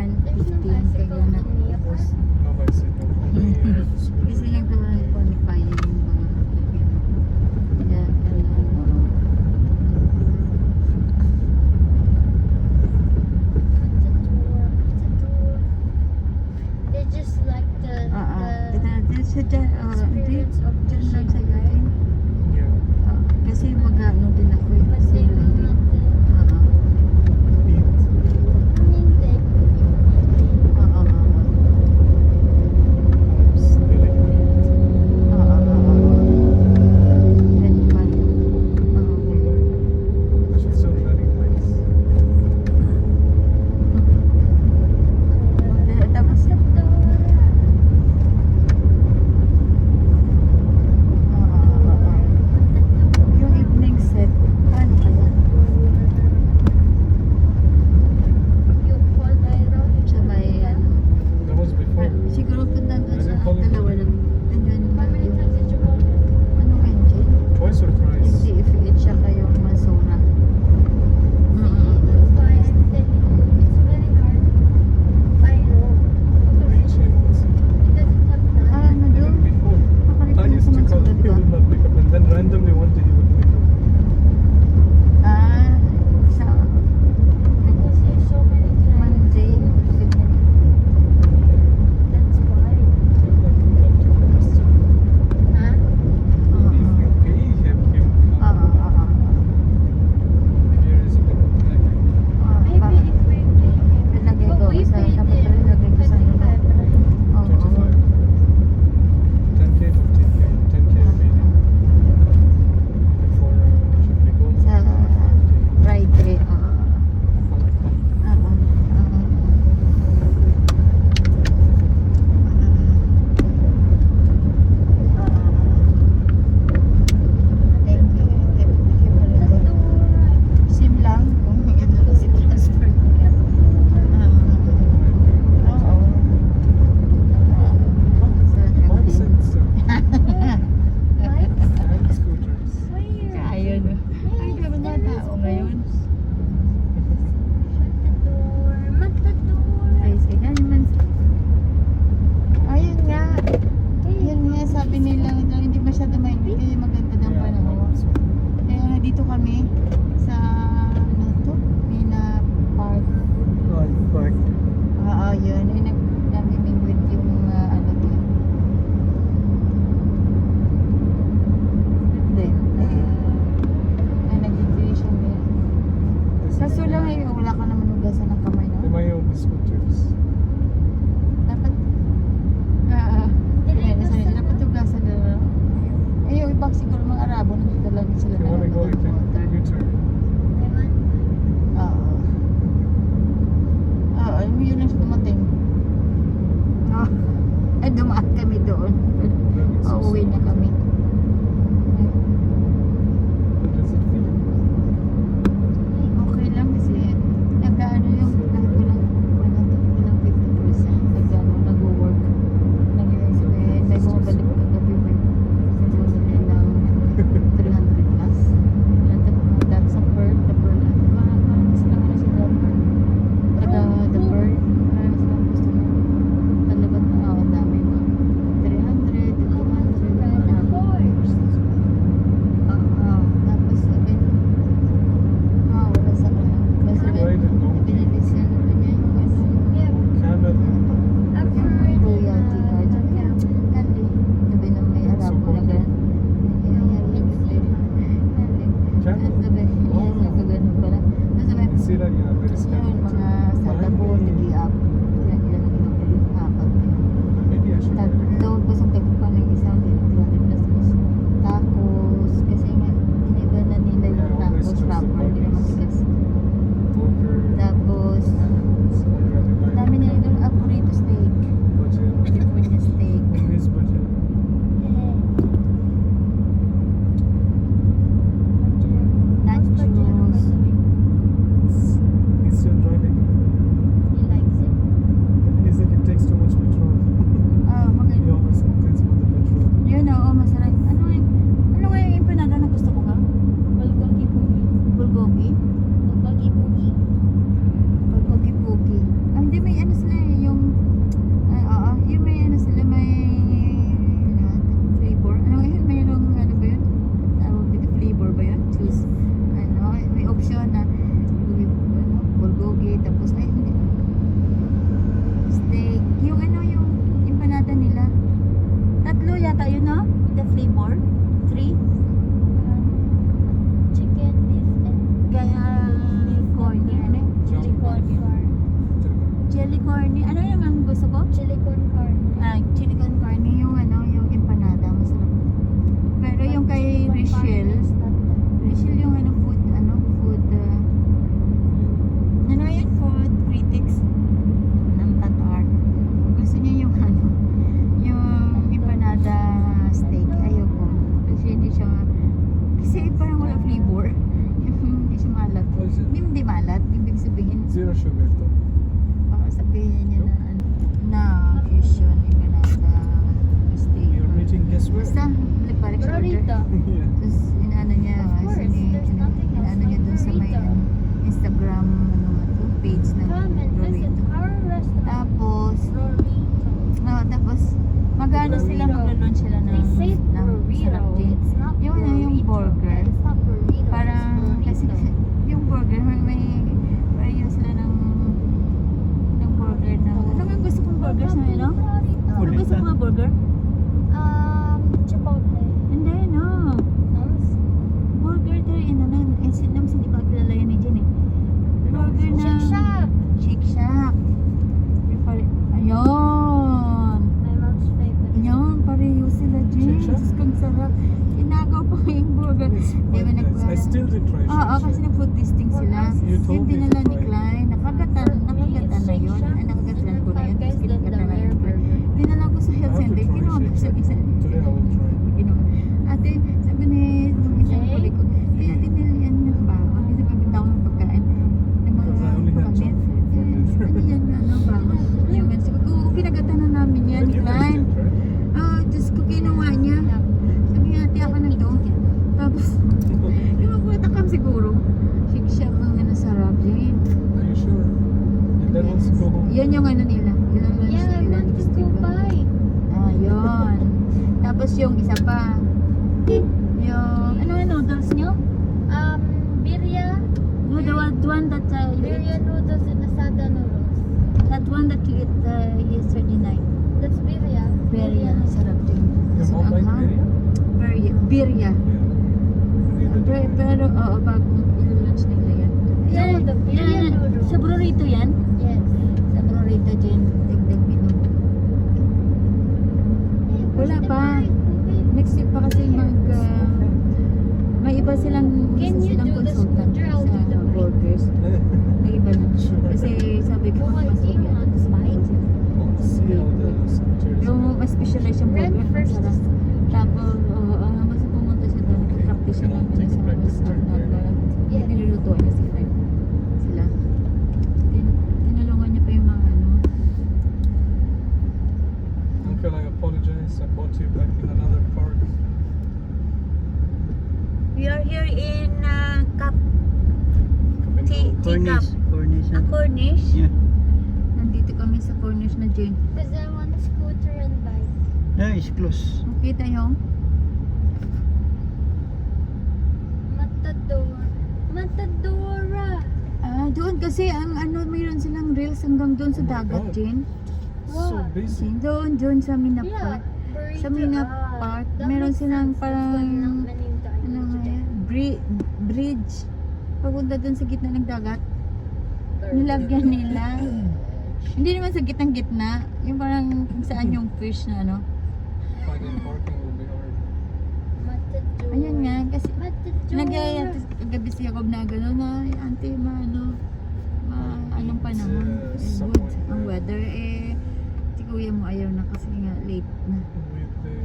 1:15 kaya naubos. Kasi nagawa ng qualify yung mga kaya They just like the experience of the sa ship, right? akin. Kasi mag-ano din ako eh. But they will not Oo. I mean, they Oo. Tapos yung evening set, paano kaya? yung Paul Byron. Sa may ano, That was before. siguro punta doon sa dalawa lang. Nandiyan How ba? many times did you call him? Anong engine? Twice or thrice? Hindi, if siya kayong Masura. That's why I'm telling you, it's very hard. I know. Which Because was it doesn't have time. Ano doon? even before. I Nakalimutan used ko to call Masura, him, di he ba? would not pick up, and then randomly one day he would pick up. Sa Because he's so many times. Monday. That's why. Huh? If you pay him, he will come. Here is a bit like Maybe if we pay him. Ilagay But ko we sa paid dapat him. ilagay ko sa ano. 25, right? 25. 10k, 15k, 10k maybe. Before should we go? Sa Friday. Thank you. Sim lang kung ano kasi transfer ko yan. Oo. Sa Mike Captain. said so. Right? And scooters. Where? Kaya na. Ay, grabe mga tao ngayon. Matador. Matador. Ay, sige naman. Ayun nga. Yun nga, sabi nila, hindi masyado mainit kasi maganda ng panahon. Kaya nga dito kami sa, ano to? Mina Park. Park. Oo, yun. Ay, namimingwit yung, ano doon. Hindi. Ay, nag-vacation din. Kaso lang eh, wala ka naman hugasan ng kamay, no? My own scooters. Dapat, dapat hugasan na lang. Eh, yung ibang siguro mga Arabo, nagdadala din sila If you wanna go, I can water. U-turn. Eman? Oo. Oo, alam mo yun lang siya dumating. Ay, dumaan kami doon. Pauwi na kami. Does it feel? Okay lang kasi nag-ano yung kahit walang 50% nag-ano, nag-work. Nag-ibig sabihin, may bumabalik kagabi may bumabalik ng 300 plus. Dati sa Pearl, the Pearl, parang silang ano sila Pearl. Taga the Pearl, parang silang customer. Talagang ang dami mga 300, 200, Of course. tapos sabi, wala sa kanya. Kasi Ride it, no? binilis niya naman niya yung ano, Yeah. Camel. I've yung heard royalty card. Kandi, sabi nung may Arabo na gano'n. Camel? Sabi, Oh. nagkaganon pala. Tapos sabi, Sila niya, very yun, scary. mga sa tabo, nag-i-up. Ilan yung apat. Maybe I should get it. Tatlo, kasi tagpo pa ng isang 200 plus plus. Tacos, kasi nga, iniba na nila yung Yeah, always tacos choose the wrapper, hindi na burgers. matigas. Burger. Tapos, So I'd rather buy dami nila doon, burrito steak. budget. California steak. His budget. Nachos. He's still Zero sugar to. Baka sabihin niya na fusion, Imanaka, steak. You're meeting guess where? Basta, balik sa order. Burrito. Yeah. Tapos, inaano niya, Of course, there's nothing else inaano niya like dun sa may burrito. Instagram, ano nga to, page na Come and visit burrito. our restaurant. Tapos, Burrito. tapos, magano sila, Burrito. maglo-launch sila They say ng sarap burrito. din. It's not Yung ano, yung burrito. burger. It's not burrito. Parang, it's kasi, burrito. yung burger, may yun sila ng burger na, ano nga gusto kong burger sa ano? Ano gusto ko nga burger? Chipotle. Hindi, no. Burger there in ano, sinams hindi ko kilala yan ni Jen eh. Burger na Shake Shack. Shake Shack. Ayun. My mom's favorite. Ayun, pareho sila Jen. Shake Shack? Diyos kong sarap. Inagaw pa ko yung burger. It's Di ba quite nice. I nagpa- still didn't try Oo, Shake kasi Shack. nag-food tasting sila. You told Yung me to dinala ni try. Klein, nakagatan na yun. Ay, nakagatan ko na yun. Tapos kinagatan na yun. Dinala ko sa I health have to center. try Ginawa ko Shake sa Shack. isa. Today I will try. Ginawa. Ate, sabi ni nung isang Okay. kulit ko, kaya tinilian ng bawang. Kasi pabinta ko ng pagkain. Ng mga Because I only had pagkain. junk food for dinner. Ano yan, ano, bawang? Yung sabi ko, pinagatan na namin yan, But you Klein. missed it, right? Ah, Diyos ko, kinuha niya. Sabi niya, ate, ako na to. Tapos, yung magputakam siguro. Shake Shack ang ano, sarap, Jane. Are you sure? And then let's go home. Yan yung ano nila. Yung lunch Yeah, I nila. want to go buy. Ah, yun. Tapos yung isa pa. Yung, ano yung noodles nyo? Birria. No, the one that you Birria ate. noodles and asada noodles. That one that you ate yesterday night. That's birria. Birria. Sarap din. Your So, mom like anghang. biryani? Birria. Yeah. Pero, oo, bagong ilunch nila yan. Yeah, the birria noodles. Sa burrito yan? Yes. Sa burrito, Jen. Dagdag menu. Wala pa. Next week pa kasi may iba silang Can you silang do the consultant scooter? I'll do sa the bike. burgers. May iba na. Kasi sabi ko, Oh, mas do you want to bike? Let's see how the scooters yung mas specialize yung Rent burger. first. Sarap. Tapos, basta pumunta siya doon, Okay. practice siya Can I namin take sa practice mas turn there? Yeah. nilulutuan niya sila. Tinulungan niya pa yung mga ano. Uncle, I apologize. I brought you back in another park. We are here in Cap Kapinto. Cornish. Cornish. Yeah. Nandito kami sa Cornish na Jane. Because I want a scooter and bike. Yeah, it's close. Makita yung Matador. Matadora. doon kasi ang ano, mayroon silang rails hanggang doon sa Oh my dagat, God. Jane. So busy. Doon sa Mina Yeah. Park. Burrito. Sa Mina Park, meron silang parang ano nga yan, bridge. Papunta doon sa gitna ng dagat. Nilagyan nila. Hindi naman sa gitna, yung parang kung saan yung fish na ano. Finding parking will be hard. Matador. Ayun nga, kasi Matador. nagyaya kagabi si Jacob na gano'n na, auntie, anong panahon, Yes, good somewhat, ang yeah. weather, si kuya mo ayaw na kasi nga late na, With the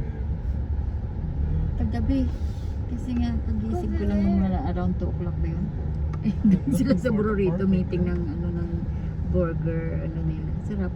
kagabi, kasi nga pagising ko lang nung around 2 o'clock ba yun, doon sila sa Burrito meeting ng ano ng burger, ano nila, sarap.